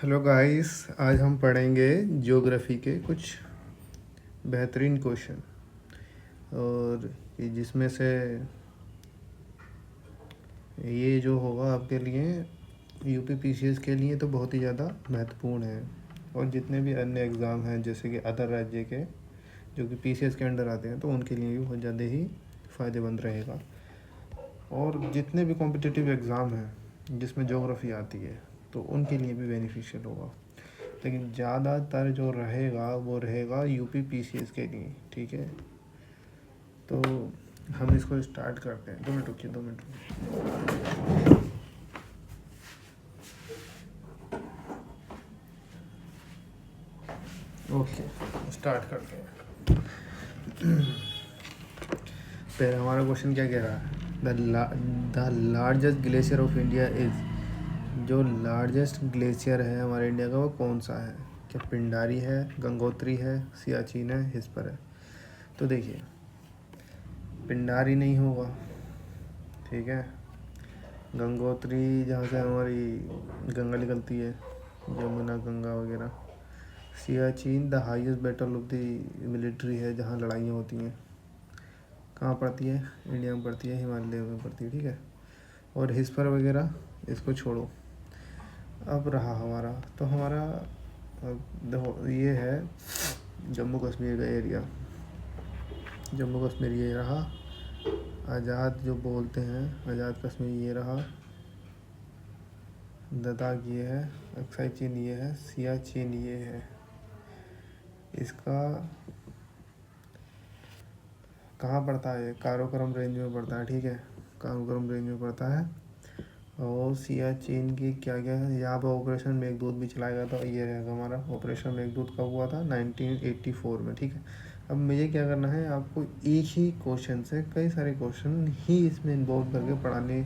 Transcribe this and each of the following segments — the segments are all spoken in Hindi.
हेलो गाइस, आज हम पढ़ेंगे ज्योग्राफी के कुछ बेहतरीन क्वेश्चन। और जिसमें से ये जो होगा आपके लिए यूपी पीसीएस के लिए तो बहुत ही ज़्यादा महत्वपूर्ण है। और जितने भी अन्य एग्ज़ाम हैं जैसे कि अदर राज्य के जो कि पीसीएस के अंडर आते हैं तो उनके लिए भी बहुत ज़्यादा ही फ़ायदेमंद रहेगा। और जितने भी कॉम्पिटिटिव एग्ज़ाम हैं जिसमें ज्योग्राफी आती है तो उनके लिए भी बेनिफिशियल होगा। लेकिन ज़्यादातर जो रहेगा वो रहेगा यूपी पीसीएस के लिए। ठीक है, तो हम इसको स्टार्ट करते हैं। 2 मिनट रुकिए, 2 मिनट रुकिए। ओके, स्टार्ट करते हैं। पहले हमारा क्वेश्चन क्या कह रहा है? The largest glacier of India is. जो लार्जेस्ट ग्लेशियर है हमारे इंडिया का वो कौन सा है? क्या पिंडारी है, गंगोत्री है, सियाचिन है, हिस्पर है? तो देखिए, पिंडारी नहीं होगा, ठीक है। गंगोत्री जहाँ से हमारी गंगा निकलती है, यमुना गंगा वगैरह। Siachen the highest battle of the military है, जहाँ लड़ाइयाँ होती हैं। कहाँ पड़ती है? इंडिया में पड़ती है, हिमालय में पड़ती है, ठीक है। और हिस्पर वगैरह इसको छोड़ो। अब रहा हमारा, तो हमारा देखो ये है जम्मू कश्मीर का एरिया। जम्मू कश्मीर ये रहा, आज़ाद जो बोलते हैं आज़ाद कश्मीर ये रहा, लद्दाख ये है, अक्साई चीन ये है, सियाचिन ये है। इसका कहाँ पड़ता है? काराकोरम रेंज में पड़ता है, ठीक है। काराकोरम रेंज में पड़ता है। और सियाचिन की क्या क्या है यहाँ पर? ऑपरेशन मेघदूत भी चलाया गया था। ये रहेगा हमारा ऑपरेशन मेघदूत कब हुआ था? 1984 में, ठीक है। अब मुझे क्या करना है, आपको एक ही क्वेश्चन से कई सारे क्वेश्चन ही इसमें इन्वॉल्व करके पढ़ाने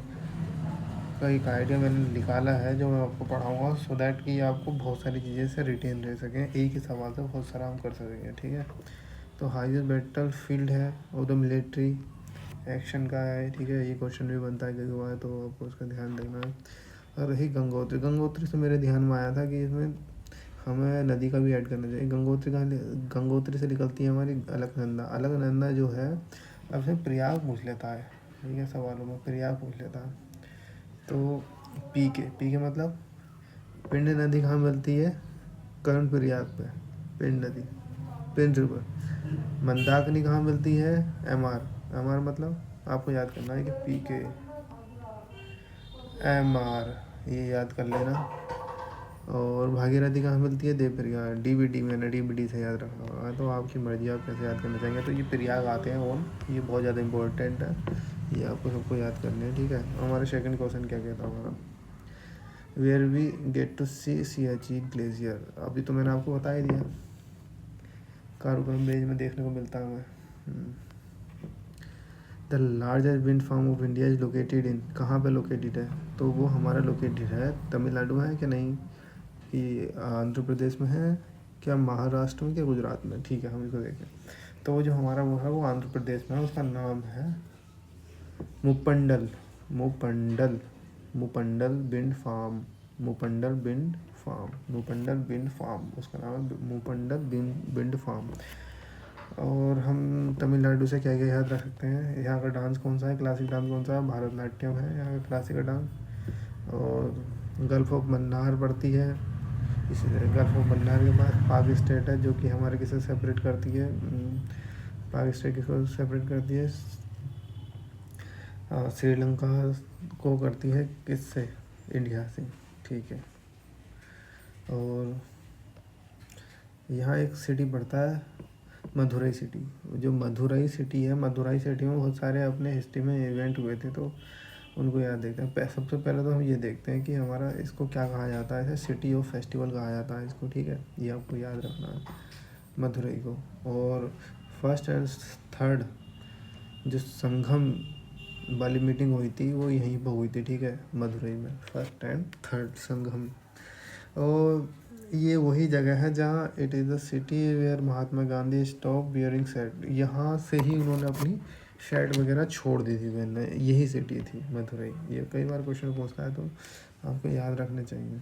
का एक आइडिया मैंने निकाला है जो मैं आपको पढ़ाऊँगा, सो दैट कि आपको बहुत सारी चीज़ें से रिटेन रह सकें, एक ही सवाल से बहुत सारा हम कर सकेंगे, ठीक है। तो हाईएस्ट बैटल फील्ड है और द मिलिट्री एक्शन का है, ठीक है। ये क्वेश्चन भी बनता है कई बार, तो आपको उसका ध्यान देना है। और रही गंगोत्री, गंगोत्री से मेरे ध्यान में आया था कि इसमें हमें नदी का भी ऐड करना चाहिए। गंगोत्री से निकलती है हमारी अलकनंदा। अलकनंदा जो है, अब से प्रयाग पूछ लेता है, ठीक है, सवालों में प्रयाग पूछ लेता है। तो पी के मतलब पिंड नदी कहाँ मिलती है? कर्ण प्रयाग पे पिंड नदी, पिंड रिवर। मंदाकिनी कहाँ मिलती है? एम आर मतलब आपको याद करना है कि पी के एम आर, ये याद कर लेना। और भागीरथी कहाँ मिलती है? देवप्रयाग। डीबीडी, मैंने डीबीडी से याद रखना होगा, तो आपकी मर्जी, आप कैसे याद करना चाहेंगे। तो ये प्रयाग आते हैं ओन, ये बहुत ज़्यादा इंपॉर्टेंट है, ये आपको सबको याद करने हैं, ठीक है। हमारा सेकंड क्वेश्चन क्या कहता है हमारा? Where we get to see Siachen glacier. अभी तो मैंने आपको बता ही दिया, काराकोरम रेंज में देखने को मिलता है हमें। The largest wind farm of India is located in. कहाँ पे लोकेटेड है? तो वो हमारा लोकेटेड है तमिलनाडु में है कि नहीं, कि आंध्र प्रदेश में है, क्या महाराष्ट्र में, क्या गुजरात में, ठीक है। हम इसको देखें तो वो जो हमारा वो है वो आंध्र प्रदेश में है। उसका नाम है Muppandal. Muppandal Muppandal wind farm. Muppandal wind farm. Muppandal wind farm उसका नाम है, मुपंडल विंड फार्म। और हम तमिलनाडु से क्या क्या याद रख सकते हैं? यहाँ का डांस कौन सा है? क्लासिक डांस कौन सा है? भारतनाट्यम है यहाँ का क्लासिकल डांस। और गल्फ ऑफ मन्नार पड़ती है। इस गल्फ ऑफ मन्नार के बाद पाक स्टेट है जो कि हमारे किसे सेपरेट करती है? पाक स्टेट किसको सेपरेट करती है? श्रीलंका को करती है किससे? इंडिया से, ठीक है। और यहाँ एक सिटी पड़ता है मदुरई सिटी। जो मदुरई सिटी है, मदुरई सिटी में बहुत सारे अपने हिस्ट्री में इवेंट हुए थे, तो उनको याद देखते हैं। सबसे पहले तो हम ये देखते हैं कि हमारा इसको क्या कहा जाता है? सिटी ऑफ फेस्टिवल कहा जाता है इसको, ठीक है। ये आपको याद रखना है मदुरई को। और फर्स्ट एंड थर्ड जो संगम वाली मीटिंग हुई थी वो यहीं पर हुई थी, ठीक है, मदुरई में, फर्स्ट एंड थर्ड संगम। और ये वही जगह है जहाँ it is the city where Mahatma Gandhi stop wearing shirt. यहाँ से ही उन्होंने अपनी शर्ट वगैरह छोड़ दी थी पहनना, यही सिटी थी मदुरई। ये कई बार क्वेश्चन पूछता है तो आपको याद रखने चाहिए।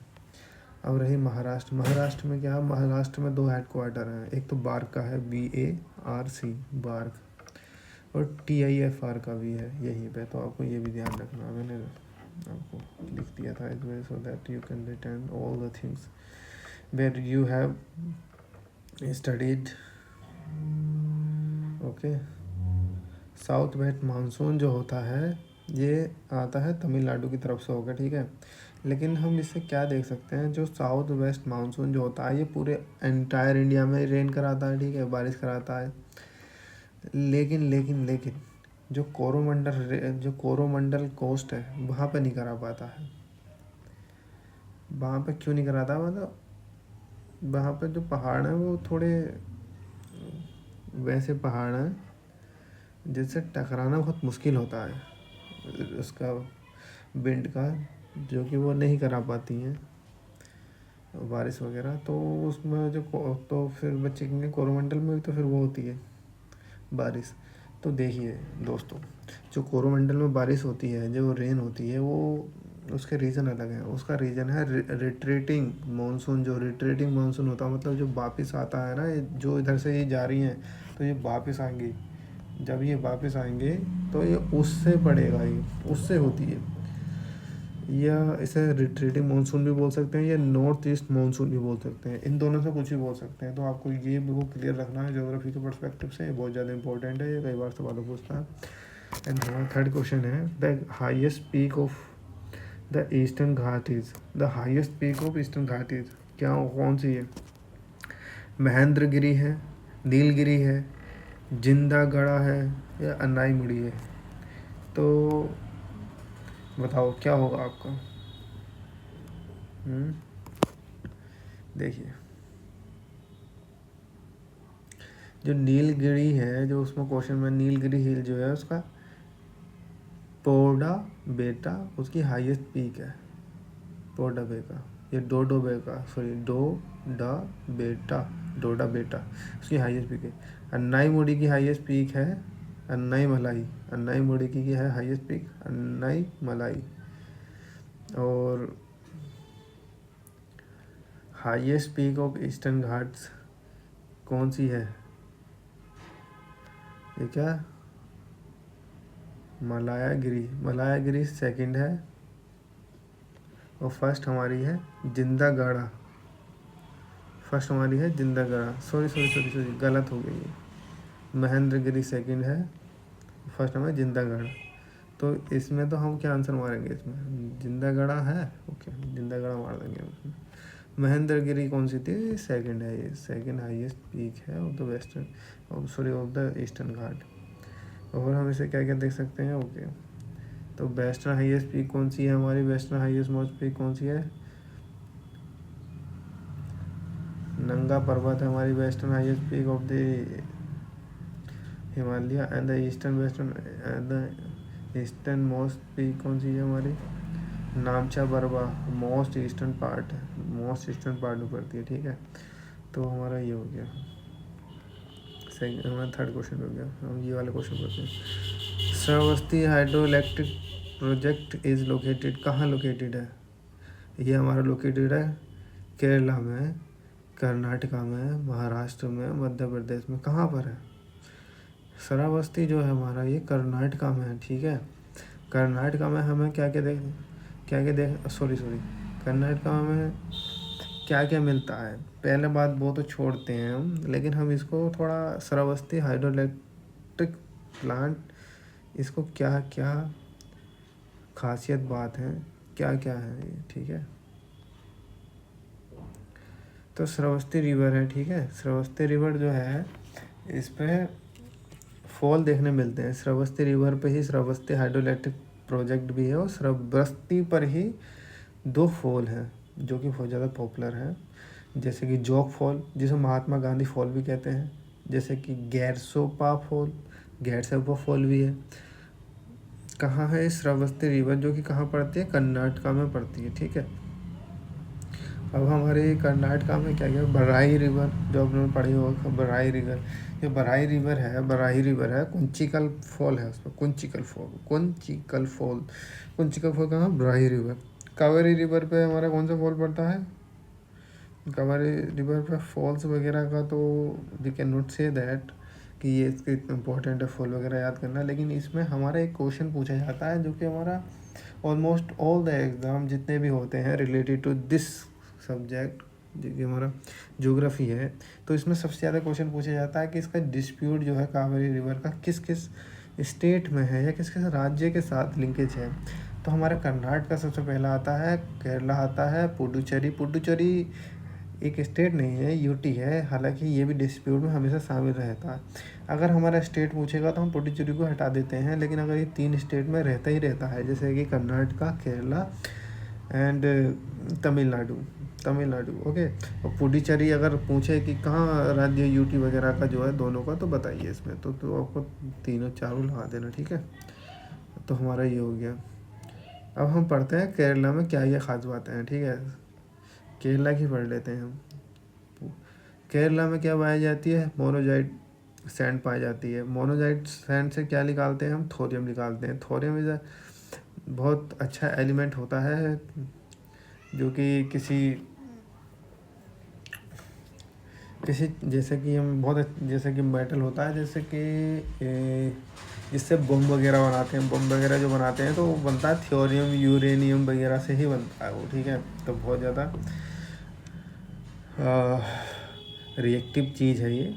अब रही महाराष्ट्र। महाराष्ट्र में क्या है, महाराष्ट्र में 2 हेडक्वार्टर हैं, एक तो बार्क का है, BARC बार्क, और TIFR का भी है यहीं पे, तो आपको ये भी ध्यान रखना। मैंने आपको लिख दिया था इस वजह, so that you can return all the things where you have studied. Okay, south west monsoon जो होता है ये आता है तमिलनाडु की तरफ से होकर, ठीक है। लेकिन हम इससे क्या देख सकते हैं, जो साउथ वेस्ट मानसून जो होता है ये पूरे एंटायर इंडिया में रेन कराता है, ठीक है, बारिश कराता है। लेकिन जो कोरोमंडल कोस्ट है वहाँ पे नहीं करा पाता है। वहाँ पे क्यों नहीं कराता, मतलब वहाँ पे जो पहाड़ हैं वो थोड़े वैसे पहाड़ हैं जिससे टकराना बहुत मुश्किल होता है उसका विंड का, जो कि वो नहीं करा पाती हैं बारिश वगैरह। तो उसमें तो फिर बच्चे कहेंगे कोरोमंडल में भी तो फिर वो होती है बारिश। तो देखिए दोस्तों, जो कोरोमंडल में बारिश होती है, जो रेन होती है, वो उसके रीज़न अलग हैं। उसका रीज़न है रिट्रीटिंग मानसून। जो रिट्रीटिंग मानसून होता है मतलब जो वापस आता है ना, जो इधर से ये जा रही हैं तो ये वापस आएंगी। जब ये वापस आएंगे तो ये उससे पड़ेगा, ये उससे होती है। या इसे रिट्रीटिंग मानसून भी बोल सकते हैं या नॉर्थ ईस्ट मानसून भी बोल सकते हैं, इन दोनों से कुछ भी बोल सकते हैं। तो आपको ये बिल्कुल क्लियर रखना है ज्योग्राफी के पर्सपेक्टिव से, ये बहुत ज़्यादा इंपॉर्टेंट है, ये कई बार सवालों पूछता है। एंड हमारा थर्ड क्वेश्चन है, the highest peak of the Eastern Ghat is. The highest peak of eastern Ghat is क्या, कौन सी है? महेंद्रगिरी है, नीलगिरी है, जिंदागढ़ा है, या अन्नाईमुड़ी है? तो बताओ क्या होगा आपका। देखिए, जो नीलगिरी है, जो उसमें क्वेश्चन में नीलगिरी हिल जो है उसका पोडा बेटा उसकी हाईएस्ट पीक है। पोडा बेटा, ये डोडा बेटा उसकी हाईएस्ट पीक है। अन्नाईमुड़ी की हाईएस्ट पीक है अन्नाईमुड़ी की है हाईएस्ट पीक अन्नाईमलाई। और highest peak of Eastern Ghats कौन सी है? ये क्या, मलायागिरी सेकंड है, और फर्स्ट हमारी है जिंदागढ़ा। सॉरी गलत हो गई है। महेंद्रगिरी सेकंड है, फर्स्ट हमारा जिंदागढ़ा। तो इसमें तो हम क्या आंसर मारेंगे, इसमें जिंदागढ़ा है, ओके जिंदागढ़ा मार देंगे उसमें। महेंद्रगिरी कौन सी थी? सेकंड है, ये सेकंड हाईएस्ट पीक है of the of the Eastern Ghat. और हम इसे क्या क्या देख सकते हैं, ओके। तो वेस्टर्न हाईएस्ट पीक कौन सी है हमारी? वेस्टर्न हाईएस्ट मोस्ट पीक कौन सी है? नंगा पर्वत है हमारी western highest peak of the Himalaya. And the eastern most peak कौन सी है हमारी? नामचा बरवा, मोस्ट ईस्टर्न पार्ट में पड़ती है, ठीक है। तो हमारा ये हो गया, हमारा थर्ड क्वेश्चन हो गया। हम ये वाले क्वेश्चन करते हैं। Shravasti hydro electric project is located, कहाँ लोकेटेड है? ये हमारा लोकेटेड है केरला में, कर्नाटका में, महाराष्ट्र में, मध्य प्रदेश में। कहाँ पर है? श्रावस्ती जो है हमारा ये कर्नाटका में है, ठीक है। कर्नाटका में हमें कर्नाटका में क्या क्या मिलता है? पहले बात वो तो छोड़ते हैं हम, लेकिन हम इसको थोड़ा श्रावस्ती हाइड्रो इलेक्ट्रिक प्लांट, इसको क्या क्या खासियत बात है, क्या क्या है ये, ठीक है। तो श्रावस्ती रिवर है, ठीक है। श्रावस्ती रिवर जो है इस पे फॉल देखने मिलते हैं। श्रावस्ती रिवर पे ही श्रावस्ती हाइड्रो इलेक्ट्रिक प्रोजेक्ट भी है, और श्रावस्ती पर ही 2 फॉल हैं जो कि बहुत ज़्यादा पॉपुलर हैं, जैसे कि जोग फॉल, जिसे महात्मा गांधी फॉल भी कहते हैं, जैसे कि गैरसोपा फॉल भी है। कहाँ है श्रावस्ती रिवर, जो कि कहाँ पड़ती है? कर्नाटका में पड़ती है, ठीक है। अब हमारे कर्नाटका में क्या क्या, बराही रिवर, जो आपने पढ़ी होगा, बराही रिवर। ये बराही रिवर है, कुंचिकल फॉल है उसमें, कुंचिकल फॉल कहाँ? बराही रिवर। कावेरी रिवर पे हमारा कौन सा फॉल पड़ता है? कावेरी रिवर पे फॉल्स वगैरह का तो we can not say that कि ये इसके इम्पोर्टेंट है फॉल वगैरह याद करना, लेकिन इसमें हमारा एक क्वेश्चन पूछा जाता है जो कि हमारा ऑलमोस्ट ऑल द एग्ज़ाम जितने भी होते हैं रिलेटेड टू दिस सब्जेक्ट जो कि हमारा ज्योग्राफी है, तो इसमें सबसे ज़्यादा क्वेश्चन पूछा जाता है कि इसका डिस्प्यूट जो है कावेरी रिवर का किस किस स्टेट में है या किस किस राज्य के साथ लिंकेज है। तो हमारा कर्नाटक का सबसे पहला आता है, केरला आता है, पुडुचेरी। पुडुचेरी एक स्टेट नहीं है, यूटी है, हालांकि ये भी डिस्प्यूट में हमेशा शामिल रहता है। अगर हमारा स्टेट पूछेगा तो हम पुडुचेरी को हटा देते हैं, लेकिन अगर ये 3 स्टेट में रहता ही रहता है जैसे कि कर्नाटका, केरला एंड तमिलनाडु। तमिलनाडु ओके। और पुडुचेरी अगर पूछे कि कहाँ राज्य यूटी वगैरह का जो है दोनों का, तो बताइए इसमें तो आपको तीनों चारों लगा देना, ठीक है। तो हमारा ये हो गया। अब हम पढ़ते हैं केरला में क्या ये खास बातें हैं, ठीक है। केरला की पढ़ लेते हैं हम। केरला में क्या पाई जाती है, मोनोजाइट सैंड पाई जाती है। मोनोजाइट सैंड से क्या निकालते हैं हम, थोरियम निकालते हैं। थोरियम इज बहुत अच्छा एलिमेंट होता है जो कि किसी किसी जैसे कि हम जैसे कि मेटल होता है, जैसे कि जिससे बम वगैरह बनाते हैं, बम वगैरह जो बनाते हैं तो वो बनता है थ्योरियम यूरेनियम वगैरह से ही बनता है वो, ठीक है। तो बहुत ज़्यादा रिएक्टिव चीज़ है ये,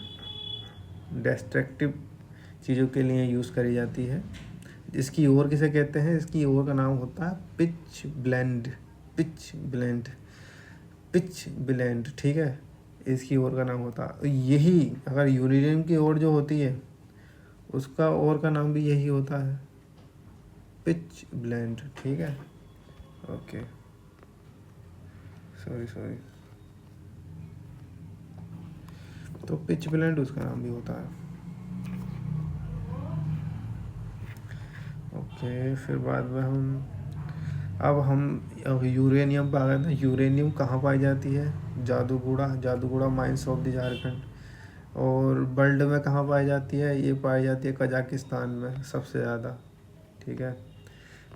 डिस्ट्रक्टिव चीज़ों के लिए यूज़ करी जाती है। इसकी ओर किसे कहते हैं, इसकी ओर का नाम होता है pitch blend. Pitch blend, pitch blend, ठीक है, इसकी ओर का नाम होता है यही। अगर यूरेनियम की ओर जो होती है उसका ओर का नाम भी यही होता है, पिच ब्लेंड, ठीक है। Okay, sorry. तो पिच ब्लेंड उसका नाम भी होता है। ओके, फिर बाद में अब यूरेनियम पे आ गए ना। यूरेनियम कहाँ पाई जाती है, Jaduguda mines of the Jharkhand. और वर्ल्ड में कहाँ पाई जाती है, ये पाई जाती है कजाकिस्तान में सबसे ज़्यादा, ठीक है।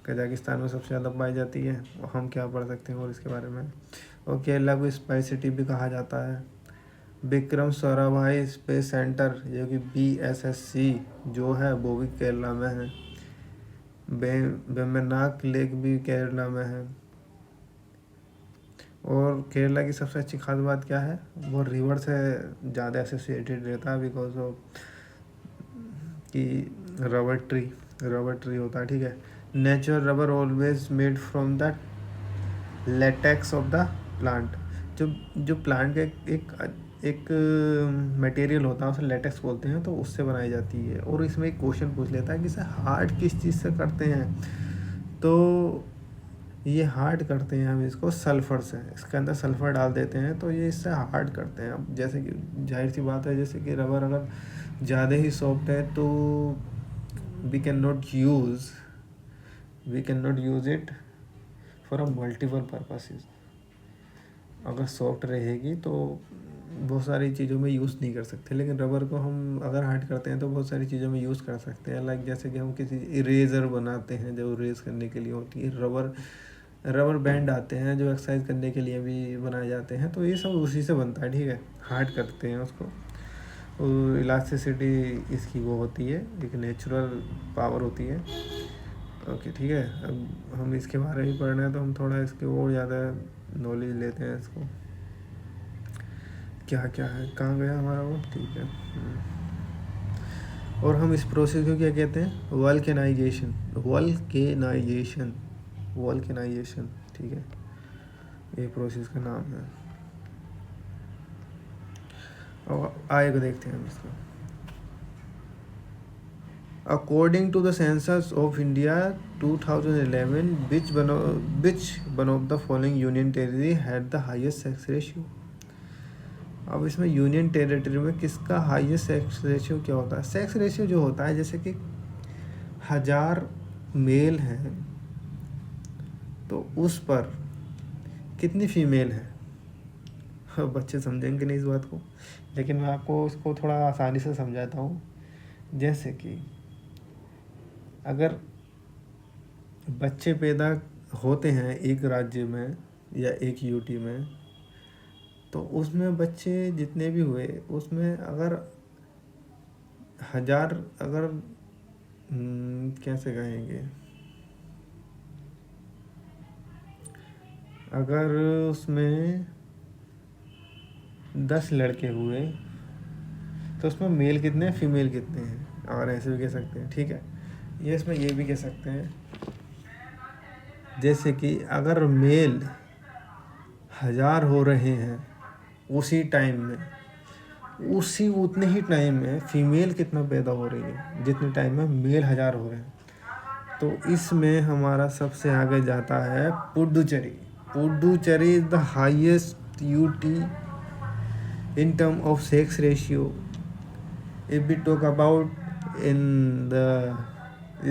कजाकिस्तान में सबसे ज़्यादा पाई जाती है। और हम क्या पढ़ सकते हैं और इसके बारे में। और केरला को स्पाइस सिटी भी कहा जाता है। विक्रम साराभाई स्पेस सेंटर जो कि BSSC जो है वो भी केरला में है। वेम्बनाक लेक भी केरला में है। और केरला की सबसे अच्छी खास बात क्या है, वो रिवर से ज़्यादा एसोसिएटेड रहता है बिकॉज ऑफ कि रबर ट्री होता है, ठीक है। Natural rubber always made from the latex of the plant. जो प्लांट का एक मटेरियल होता है उसे लेटेक्स बोलते हैं, तो उससे बनाई जाती है। और इसमें एक क्वेश्चन पूछ लेता है कि इसे हार्ड किस चीज़ से करते हैं, तो ये हार्ड करते हैं हम इसको सल्फ़र से। इसके अंदर सल्फ़र डाल देते हैं तो ये इससे हार्ड करते हैं। अब जैसे कि जाहिर सी बात है, जैसे कि रबर अगर ज़्यादा ही सॉफ्ट है तो we can not use it for a multiple purposes. अगर सॉफ्ट रहेगी तो बहुत सारी चीज़ों में यूज़ नहीं कर सकते, लेकिन रबर को हम अगर हार्ड करते हैं तो बहुत सारी चीज़ों में यूज़ कर सकते हैं। लाइक जैसे कि हम किसी इरेज़र बनाते हैं जो इरेज़ करने के लिए होती है, रबर बैंड आते हैं जो एक्सरसाइज करने के लिए भी बनाए जाते हैं, तो ये सब उसी से बनता है, ठीक है। हार्ड करते हैं उसको। और इलास्टिसिटी इसकी वो होती है, एक नेचुरल पावर होती है। ओके, ठीक है। अब हम इसके बारे में पढ़ रहे हैं तो हम थोड़ा इसके और ज़्यादा नॉलेज लेते हैं इसको। क्या क्या है, कहाँ गया हमारा वो, ठीक है। और हम इस प्रोसेस को क्या कहते हैं, वल्केनाइजेशन, ठीक है, ये प्रोसेस का नाम है। और आगे को देखते हैं हम इसको। According to the census of India 2011, which one of the following union territory had the highest sex ratio? अब इसमें यूनियन टेरिटरी में किसका हाईएस्ट सेक्स रेशियो क्या होता है। सेक्स रेशियो जो होता है, जैसे कि 1000 मेल हैं तो उस पर कितनी फीमेल है। बच्चे समझेंगे नहीं इस बात को, लेकिन मैं आपको इसको थोड़ा आसानी से समझाता हूँ। जैसे कि अगर बच्चे पैदा होते हैं एक राज्य में या एक यूटी में, तो उसमें बच्चे जितने भी हुए उसमें अगर 1000 अगर कैसे कहेंगे, अगर उसमें 10 लड़के हुए तो उसमें मेल कितने हैं फीमेल कितने हैं, और ऐसे भी कह सकते हैं। ठीक है, ये इसमें ये भी कह सकते हैं जैसे कि अगर मेल 1000 हो रहे हैं उसी टाइम में, उसी उतने ही टाइम में फीमेल कितना पैदा हो रही है जितने टाइम में मेल 1000 हो रहे हैं। तो इसमें हमारा सबसे आगे जाता है Puducherry. Puducherry is the highest UT in term of sex ratio. If we talk about in the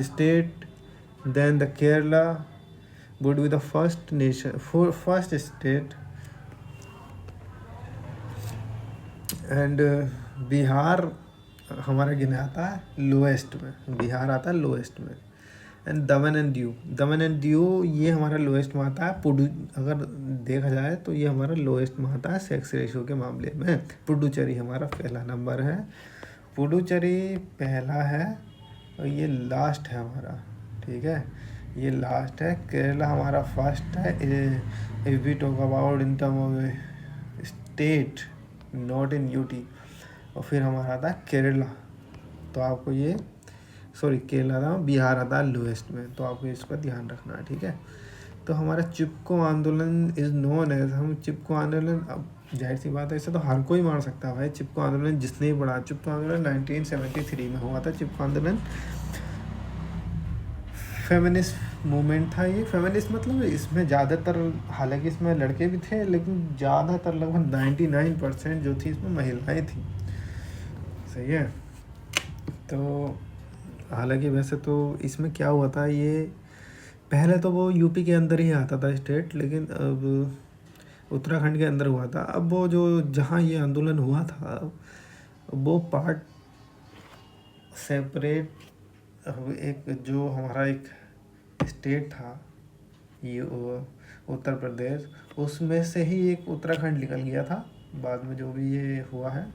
state, then the Kerala would be the first nation, first state, and Bihar हमारा गिना आता है लोएस्ट में, बिहार आता है लोएस्ट में, एंड दमन एंड दीव ये हमारा लोएस्ट में आता है। अगर देखा जाए तो ये हमारा लोएस्ट में आता है सेक्स रेशियो के मामले में। पुडुचेरी हमारा पहला नंबर है, पुडुचेरी पहला है और ये लास्ट है हमारा। ठीक है, ये लास्ट है। केरला हमारा फर्स्ट है। If we talk about in term of state, not in UT, और फिर हमारा आता है केरला। तो आपको ये केरला था, बिहार आता है लोएस्ट में, तो आपको इसका ध्यान रखना है। ठीक है, तो हमारा चिपको आंदोलन इज नोन एज, हम चिपको आंदोलन, अब जाहिर सी बात है इसे तो हर कोई मान सकता है भाई। चिपको आंदोलन जिसने भी पढ़ा, चिपको आंदोलन 1973 में हुआ था। चिपको आंदोलन फेमिनिस्ट मूवमेंट था। ये फेमिनिस्ट मतलब इसमें ज़्यादातर, हालांकि इसमें लड़के भी थे लेकिन ज़्यादातर लगभग 99% जो थी इसमें महिलाएं थी। सही है, तो हालांकि वैसे तो इसमें क्या हुआ था, ये पहले तो वो यूपी के अंदर ही आता था स्टेट, लेकिन अब उत्तराखंड के अंदर हुआ था। अब वो जो जहाँ ये आंदोलन हुआ था वो पार्ट सेपरेट, एक जो हमारा एक स्टेट था ये उत्तर प्रदेश, उसमें से ही एक उत्तराखंड निकल गया था बाद में, जो भी ये हुआ है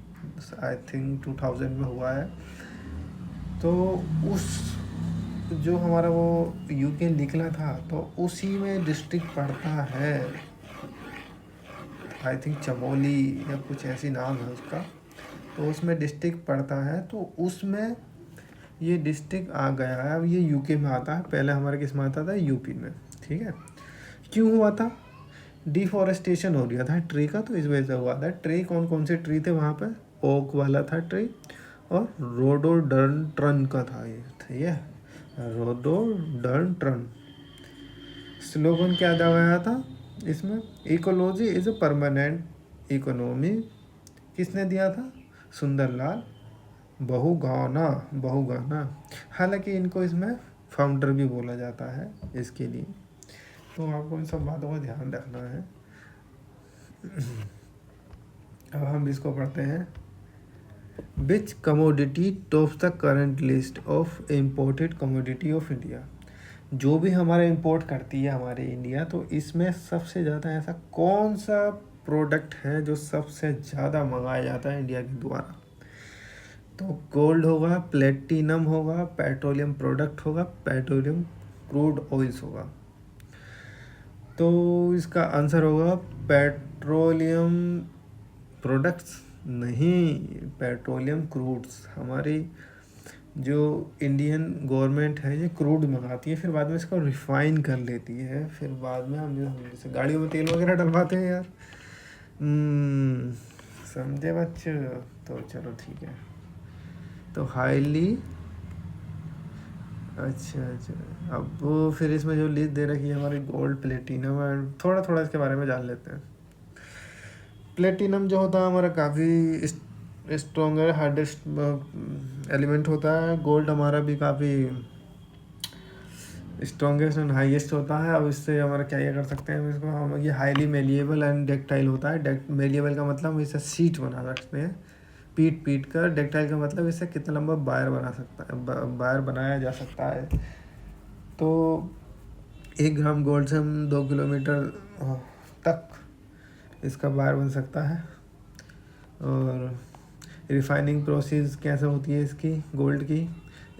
आई थिंक 2000 में हुआ है। तो उस जो हमारा वो यूके निकला था तो उसी में डिस्ट्रिक्ट पड़ता है, आई थिंक चमोली या कुछ ऐसी नाम है उसका। तो उसमें डिस्ट्रिक्ट पड़ता है, तो उसमें ये डिस्ट्रिक्ट आ गया है। अब ये यूके में आता है, पहले हमारे किस में आता था, यूपी में। ठीक है, क्यों हुआ था, डिफॉरेस्टेशन हो गया था ट्री का, तो इस वजह से हुआ था। ट्री कौन कौन से ट्री थे वहाँ पे, ओक वाला था ट्री और रोडोडंड्रन का था ये। ठीक है, रोडोडंड्रन। स्लोगन क्या दिया गया था इसमें, ecology is a permanent economy. किसने दिया था, सुंदरलाल बहुगाना। हालांकि इनको इसमें फाउंडर भी बोला जाता है इसके लिए, तो आपको इन सब बातों का ध्यान रखना है। अब हम इसको पढ़ते हैं। Which commodity tops the current list of imported commodity of India. जो भी हमारा इंपोर्ट करती है हमारे इंडिया, तो इसमें सबसे ज़्यादा ऐसा कौन सा प्रोडक्ट है जो सबसे ज़्यादा मंगाया जाता है इंडिया के द्वारा। तो गोल्ड होगा, प्लेटिनम होगा, पेट्रोलियम प्रोडक्ट होगा, पेट्रोलियम क्रूड ऑयल्स होगा। तो इसका आंसर होगा पेट्रोलियम प्रोडक्ट्स, नहीं पेट्रोलियम क्रूड्स। हमारी जो इंडियन गवर्नमेंट है ये क्रूड मंगाती है, फिर बाद में इसको रिफाइन कर लेती है, फिर बाद में हम जैसे गाड़ियों में तेल वगैरह डलवाते हैं यार। समझे बच्चों, तो चलो ठीक है। तो हाईली अच्छा, अब वो फिर इसमें जो लिस्ट दे रखी है हमारी गोल्ड प्लेटिनम, और थोड़ा थोड़ा इसके बारे में जान लेते हैं। प्लेटिनम जो होता है हमारा काफ़ी स्ट्रॉन्गर हार्डेस्ट एलिमेंट होता है। गोल्ड हमारा भी काफ़ी स्ट्रॉन्गेस्ट एंड हाईएस्ट होता है। अब इससे हमारा क्या कर सकते हैं इसको हम, ये हाईली मेलिएबल एंड डक्टाइल होता है। मेलिएबल का मतलब इससे सीट बना सकते हैं पीट कर। डक्टाइल का मतलब इससे कितना लंबा वायर बना सकता है, वायर बनाया जा सकता है। तो 1 ग्राम गोल्ड से हम 2 किलोमीटर तक इसका बार बन सकता है। और रिफाइनिंग प्रोसेस कैसे होती है इसकी गोल्ड की,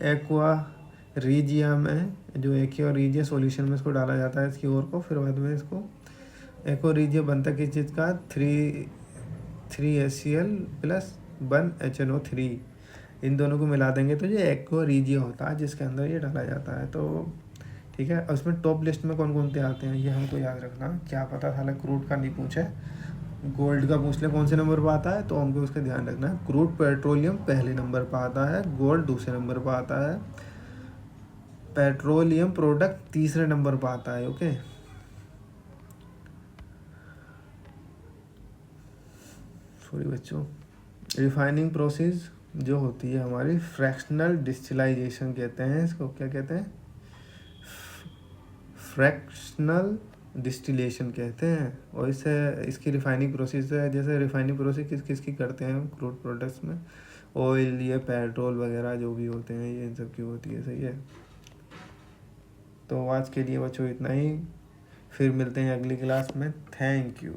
एक्वा रीजिया में जो एक्वा रीजिया सॉल्यूशन में इसको डाला जाता है इसकी ओर को, फिर बाद में इसको एक्वा रीजिया बनता किस चीज़ का, 3HCl प्लस 1HNO3, इन दोनों को मिला देंगे तो ये एक्वा रीजिया होता है जिसके अंदर ये डाला जाता है। तो ठीक है, और उसमें टॉप लिस्ट में कौन कौन से आते हैं ये हमको याद रखना, क्या पता साला क्रूड का नहीं पूछे, गोल्ड का पूछ ले कौन से नंबर पर आता है, तो हमको उसका ध्यान रखना है। क्रूड पेट्रोलियम पहले नंबर पर आता है, गोल्ड दूसरे नंबर पर आता है, पेट्रोलियम प्रोडक्ट तीसरे नंबर पर आता है। ओके, सॉरी बच्चों। रिफाइनिंग प्रोसेस जो होती है हमारी फ्रैक्शनल डिस्टिलाइजेशन कहते हैं इसको, क्या कहते हैं, फ्रैक्शनल डिस्टिलेशन कहते हैं। और इससे इसकी रिफाइनिंग प्रोसेस है, जैसे रिफाइनिंग प्रोसेस किस किस की करते हैं क्रूड प्रोडक्ट्स में, ऑयल, ये पेट्रोल वगैरह जो भी होते हैं ये इन सब की होती है। सही है, तो आज के लिए बच्चों इतना ही, फिर मिलते हैं अगली क्लास में। Thank you.